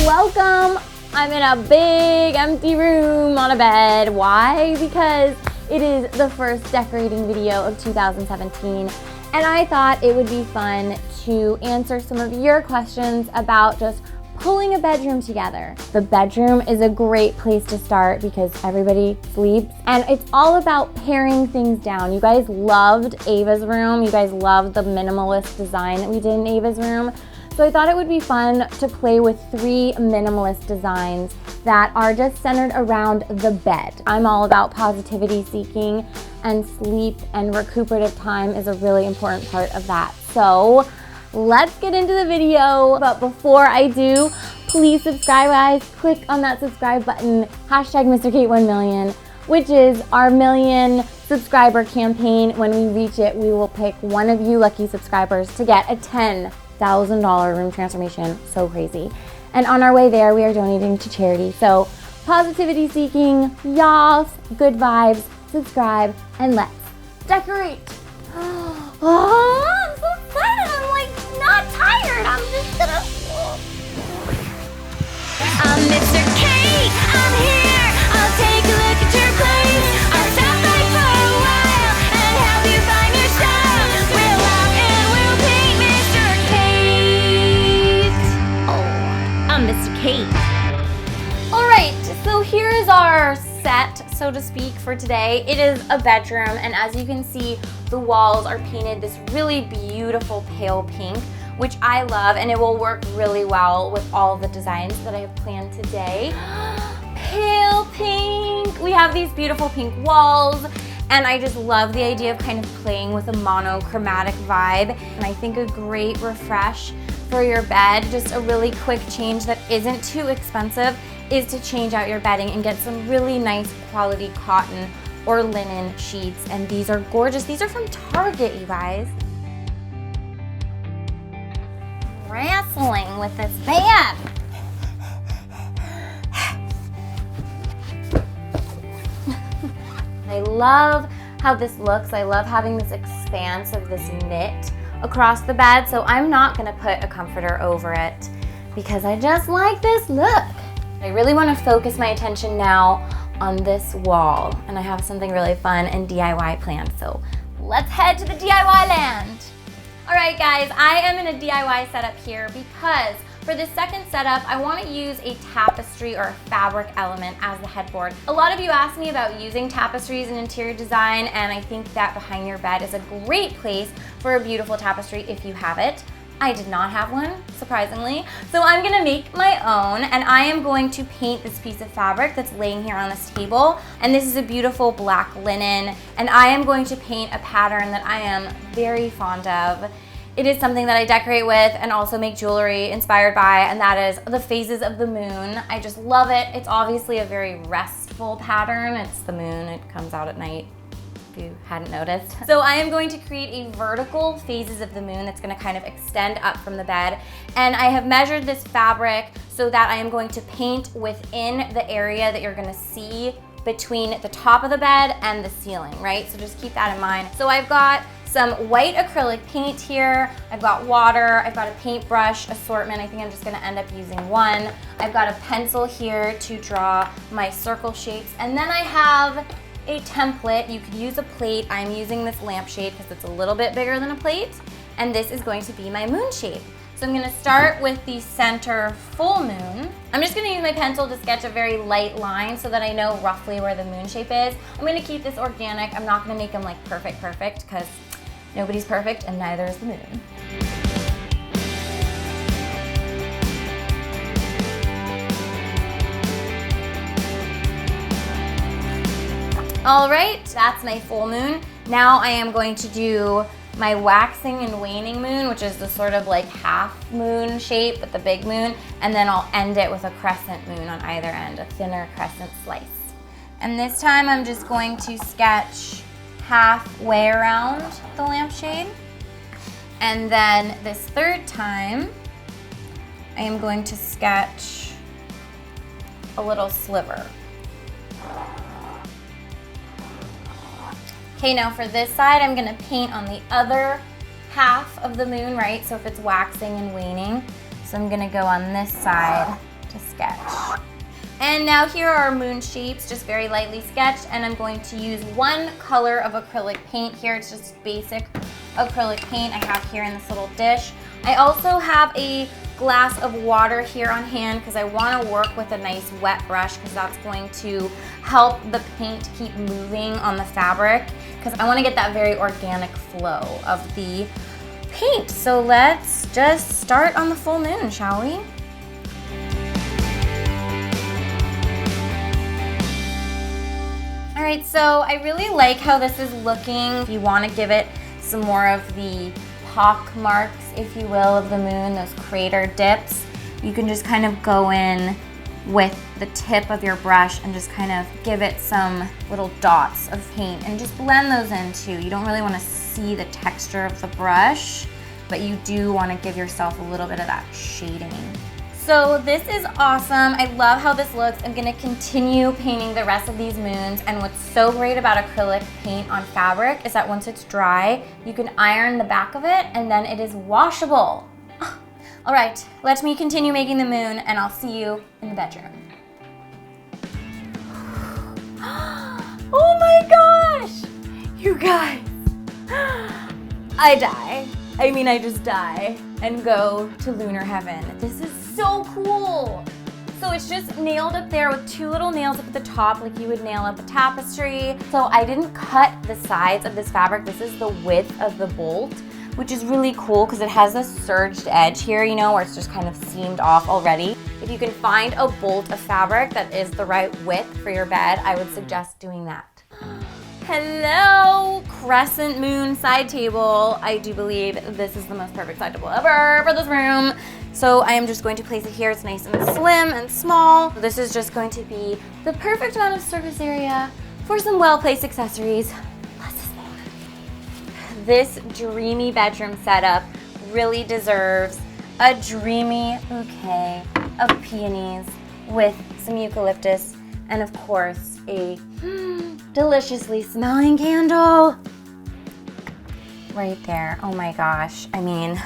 welcome! I'm in a big empty room on a bed. Why? Because it is the first decorating video of 2017, and I thought it would be fun to answer some of your questions about just pulling a bedroom together. The bedroom is a great place to start because everybody sleeps, and it's all about paring things down. You guys loved Ava's room. You guys loved the minimalist design that we did in Ava's room. So I thought it would be fun to play with 3 minimalist designs that are just centered around the bed. I'm all about positivity seeking, and sleep and recuperative time is a really important part of that. So let's get into the video. But before I do, please subscribe, guys. Click on that subscribe button, hashtag MrKate1Million, which is our million subscriber campaign. When we reach it, we will pick one of you lucky subscribers to get a $10,000 room transformation. So crazy. And on our way there, we are donating to charity. So positivity seeking, y'all, good vibes, subscribe, and let's decorate. Oh, I'm so excited. I'm like not tired. I'm just gonna. I'm Mr. Kate. I'm here. I'll take a look at your place. I'll stop by for a while and help you find your style. We'll walk and we'll paint Mr. Kate. Oh, I'm Mr. Kate. All right, so here is our set, so to speak, for today. It is a bedroom, and as you can see, the walls are painted this really beautiful pale pink, which I love, and it will work really well with all the designs that I have planned today. Pale pink! We have these beautiful pink walls, and I just love the idea of kind of playing with a monochromatic vibe, and I think a great refresh for your bed, just a really quick change that isn't too expensive, is to change out your bedding and get some really nice quality cotton or linen sheets, and these are gorgeous. These are from Target, you guys. Wrestling with this bed. I love how this looks. I love having this expanse of this knit across the bed, so I'm not gonna put a comforter over it because I just like this look. I really want to focus my attention now on this wall, and I have something really fun and DIY planned, so let's head to the DIY land. All right, guys, I am in a DIY setup here because for this second setup, I want to use a tapestry or a fabric element as the headboard. A lot of you asked me about using tapestries in interior design, and I think that behind your bed is a great place for a beautiful tapestry if you have it. I did not have one, surprisingly. So I'm gonna make my own, and I am going to paint this piece of fabric that's laying here on this table. And this is a beautiful black linen, and I am going to paint a pattern that I am very fond of. It is something that I decorate with and also make jewelry inspired by, and that is the phases of the moon. I just love it. It's obviously a very restful pattern. It's the moon, it comes out at night, if you hadn't noticed. So I am going to create a vertical phases of the moon that's gonna kind of extend up from the bed. And I have measured this fabric so that I am going to paint within the area that you're gonna see between the top of the bed and the ceiling, right? So just keep that in mind. So I've got some white acrylic paint here. I've got water, I've got a paintbrush assortment. I think I'm just gonna end up using one. I've got a pencil here to draw my circle shapes. And then I have a template. You could use a plate. I'm using this lampshade because it's a little bit bigger than a plate. And this is going to be my moon shape. So I'm gonna start with the center full moon. I'm just gonna use my pencil to sketch a very light line so that I know roughly where the moon shape is. I'm gonna keep this organic. I'm not gonna make them like perfect because nobody's perfect and neither is the moon. All right, that's my full moon. Now I am going to do my waxing and waning moon, which is the sort of like half moon shape with the big moon, and then I'll end it with a crescent moon on either end, a thinner crescent slice. And this time I'm just going to sketch halfway around the lampshade. And then this third time, I am going to sketch a little sliver. Okay, now for this side, I'm gonna paint on the other half of the moon, right? So if it's waxing and waning. So I'm gonna go on this side to sketch. And now here are our moon shapes, just very lightly sketched, and I'm going to use one color of acrylic paint here. It's just basic acrylic paint I have here in this little dish. I also have a glass of water here on hand because I want to work with a nice wet brush because that's going to help the paint keep moving on the fabric because I want to get that very organic flow of the paint. So let's just start on the full moon, shall we? All right, so I really like how this is looking. If you want to give it some more of the pock marks, if you will, of the moon, those crater dips, you can just kind of go in with the tip of your brush and just kind of give it some little dots of paint and just blend those in too. You don't really want to see the texture of the brush, but you do want to give yourself a little bit of that shading. So this is awesome. I love how this looks. I'm gonna continue painting the rest of these moons, and what's so great about acrylic paint on fabric is that once it's dry, you can iron the back of it and then it is washable. All right, let me continue making the moon and I'll see you in the bedroom. Oh my gosh, you guys. I die. I mean, I just die and go to lunar heaven. This is so cool. So it's just nailed up there with two little nails up at the top like you would nail up a tapestry. So I didn't cut the sides of this fabric. This is the width of the bolt, which is really cool because it has this surged edge here, you know, where it's just kind of seamed off already. If you can find a bolt of fabric that is the right width for your bed, I would suggest doing that. Hello, crescent moon side table. I do believe this is the most perfect side table ever for this room. So I am just going to place it here. It's nice and slim and small. This is just going to be the perfect amount of surface area for some well-placed accessories. Less is more. This dreamy bedroom setup really deserves a dreamy bouquet of peonies with some eucalyptus and of course a deliciously smelling candle right there. Oh my gosh, I mean,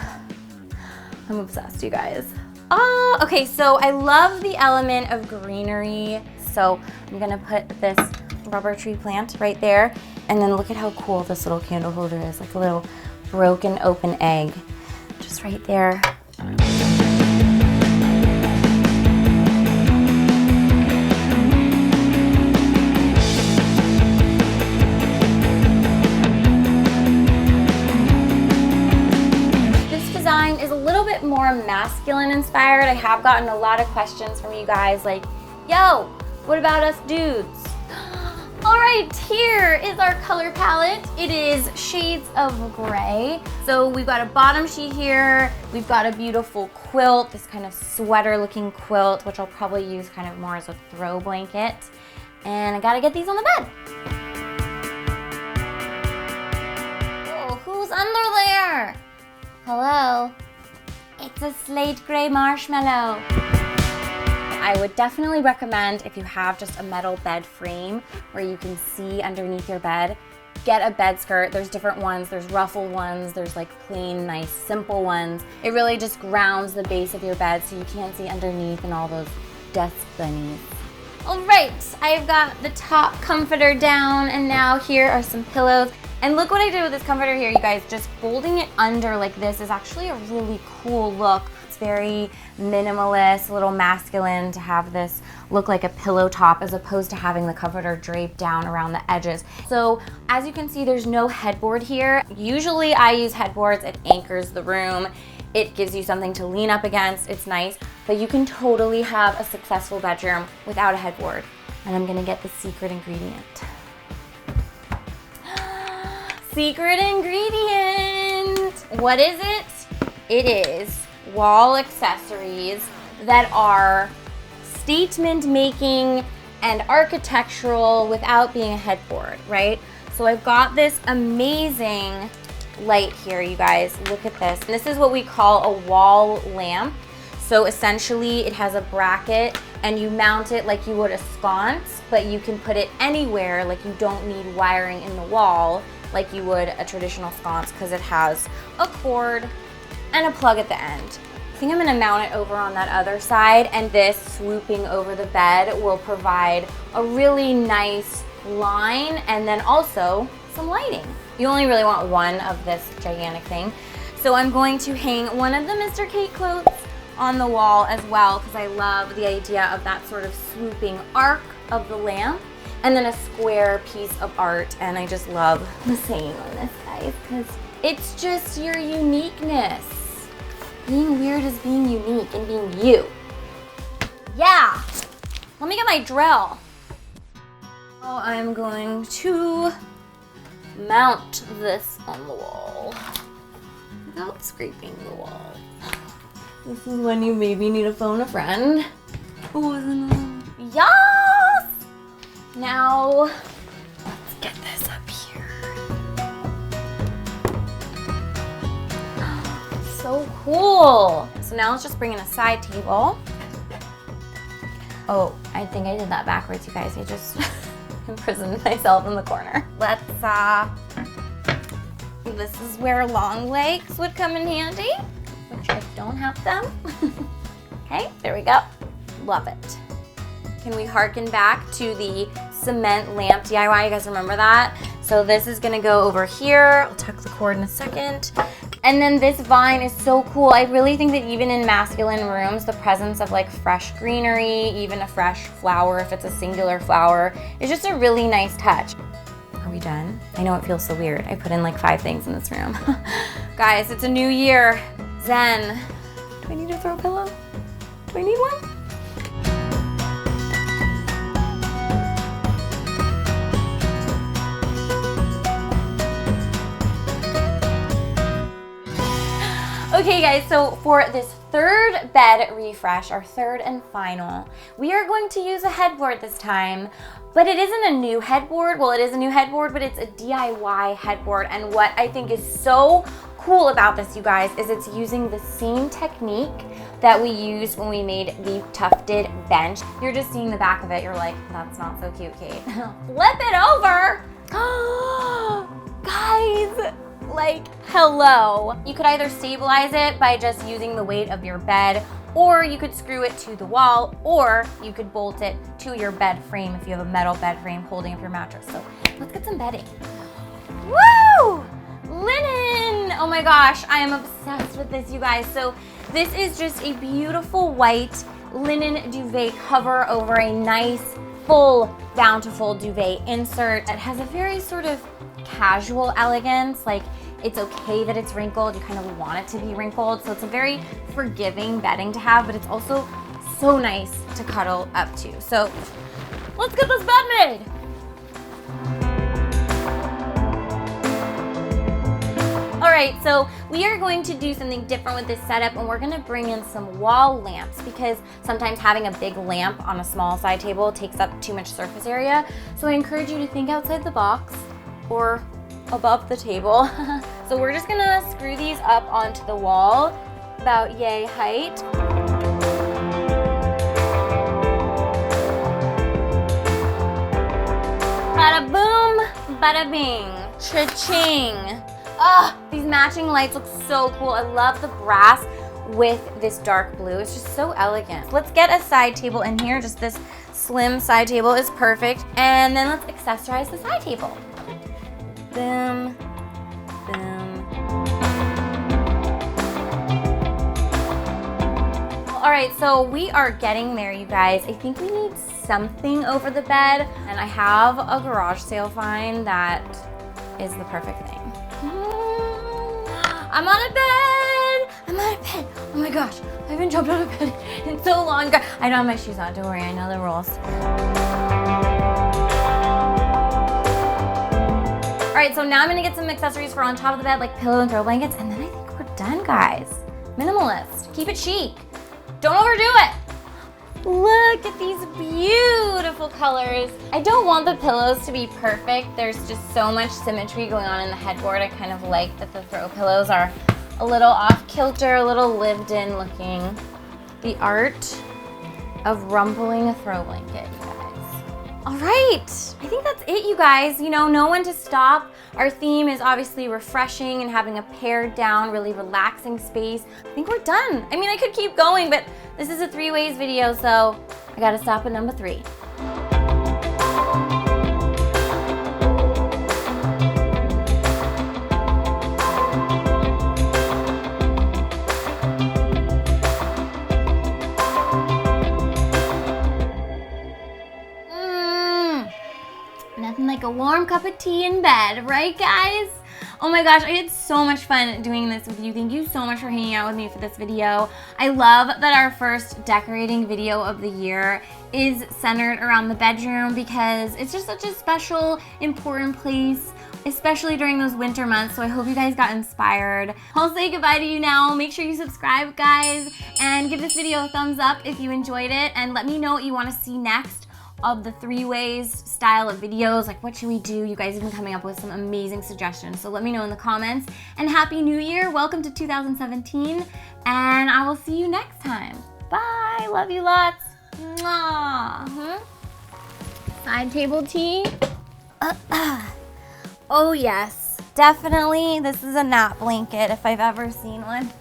I'm obsessed, you guys. Oh, okay, so I love the element of greenery. So I'm gonna put this rubber tree plant right there, and then look at how cool this little candle holder is, like a little broken open egg, just right there. More masculine inspired. I have gotten a lot of questions from you guys like, yo, what about us dudes? All right, here is our color palette. It is shades of gray. So we've got a bottom sheet here. We've got a beautiful quilt, this kind of sweater looking quilt, which I'll probably use kind of more as a throw blanket. And I gotta get these on the bed. Oh, who's under there? Hello? It's a slate gray marshmallow. I would definitely recommend, if you have just a metal bed frame where you can see underneath your bed, get a bed skirt. There's different ones. There's ruffled ones. There's like plain, nice, simple ones. It really just grounds the base of your bed so you can't see underneath and all those dust bunnies. All right, I've got the top comforter down, and now here are some pillows. And look what I did with this comforter here, you guys. Just folding it under like this is actually a really cool look. It's very minimalist, a little masculine to have this look like a pillow top as opposed to having the comforter draped down around the edges. So as you can see, there's no headboard here. Usually I use headboards. It anchors the room. It gives you something to lean up against. It's nice, but you can totally have a successful bedroom without a headboard. And I'm gonna get the secret ingredient. Secret ingredient! What is it? It is wall accessories that are statement making and architectural without being a headboard, right? So I've got this amazing light here, you guys. Look at this. This is what we call a wall lamp. So essentially it has a bracket and you mount it like you would a sconce, but you can put it anywhere, like you don't need wiring in the wall like you would a traditional sconce because it has a cord and a plug at the end. think I'm gonna mount it over on that other side, and this swooping over the bed will provide a really nice line and then also some lighting. You only really want one of this gigantic thing. So I'm going to hang one of the Mr. Kate quotes on the wall as well, because I love the idea of that sort of swooping arc of the lamp, and then a square piece of art. And I just love the saying on this, guys, because it's just your uniqueness. Being weird is being unique and being you. Yeah, let me get my drill. Oh, I'm going to mount this on the wall without scraping the wall. This is when you maybe need to phone a friend. Oh, isn't it? Yes! Now, let's get this up here. So cool. So now let's just bring in a side table. Oh, I think I did that backwards, you guys. I just imprisoned myself in the corner. Let's, this is where long legs would come in handy, which I don't have them. Okay, there we go. Love it. Can we harken back to the cement lamp DIY? You guys remember that? So this is gonna go over here. I'll tuck the cord in a second. And then this vine is so cool. I really think that even in masculine rooms, the presence of like fresh greenery, even a fresh flower, if it's a singular flower, is just a really nice touch. Are we done? I know it feels so weird. I put in like 5 things in this room. Guys, it's a new year. Zen. Do I need to throw a pillow? Do I need one? Okay guys, so for this third bed refresh, our third and final, we are going to use a headboard this time, but it isn't a new headboard. Well, it is a new headboard, but it's a DIY headboard. And what I think is so cool about this, you guys, is it's using the same technique that we used when we made the tufted bench. You're just seeing the back of it. You're like, that's not so cute, Kate. Flip it over. Guys. Like, hello. You could either stabilize it by just using the weight of your bed, or you could screw it to the wall, or you could bolt it to your bed frame if you have a metal bed frame holding up your mattress. So let's get some bedding. Woo! Linen! Oh my gosh, I am obsessed with this, you guys. So this is just a beautiful white linen duvet cover over a nice, full, bountiful duvet insert. It has a very sort of casual elegance, like it's okay that it's wrinkled, you kind of want it to be wrinkled, so it's a very forgiving bedding to have, but it's also so nice to cuddle up to. So let's get this bed made. All right, so we are going to do something different with this setup, and we're gonna bring in some wall lamps, because sometimes having a big lamp on a small side table takes up too much surface area. So I encourage you to think outside the box or above the table. So we're just gonna screw these up onto the wall, about yay height. Bada boom, bada bing, cha-ching. Ah, these matching lights look so cool. I love the brass with this dark blue. It's just so elegant. Let's get a side table in here. Just this slim side table is perfect. And then let's accessorize the side table. Boom, boom. All right, so we are getting there, you guys. I think we need something over the bed, and I have a garage sale find that is the perfect thing. I'm on a bed. I'm on a bed. Oh my gosh, I haven't jumped out of bed in so long. I don't have my shoes on, don't worry, I know the rules. All right, so now I'm gonna get some accessories for on top of the bed, like pillow and throw blankets, and then I think we're done, guys. Minimalist, keep it chic. Don't overdo it. Look at these beautiful colors. I don't want the pillows to be perfect. There's just so much symmetry going on in the headboard. I kind of like that the throw pillows are a little off kilter, a little lived in looking. The art of rumpling a throw blanket, you guys. All right, I think that's it, you guys. You know, know when to stop. Our theme is obviously refreshing and having a pared down, really relaxing space. I think we're done. I mean, I could keep going, but this is a 3 ways video, so I gotta stop at number 3. Nothing like a warm cup of tea in bed, right guys? Oh my gosh, I had so much fun doing this with you. Thank you so much for hanging out with me for this video. I love that our first decorating video of the year is centered around the bedroom because it's just such a special, important place, especially during those winter months. So I hope you guys got inspired. I'll say goodbye to you now. Make sure you subscribe, guys, and give this video a thumbs up if you enjoyed it, and let me know what you want to see next of the 3 ways style of videos. Like, what should we do? You guys have been coming up with some amazing suggestions, so let me know in the comments. And Happy New Year. Welcome to 2017, and I will see you next time. Bye. Love you lots. Mwah. Side table tea. Oh yes, definitely. This is a nap blanket if I've ever seen one.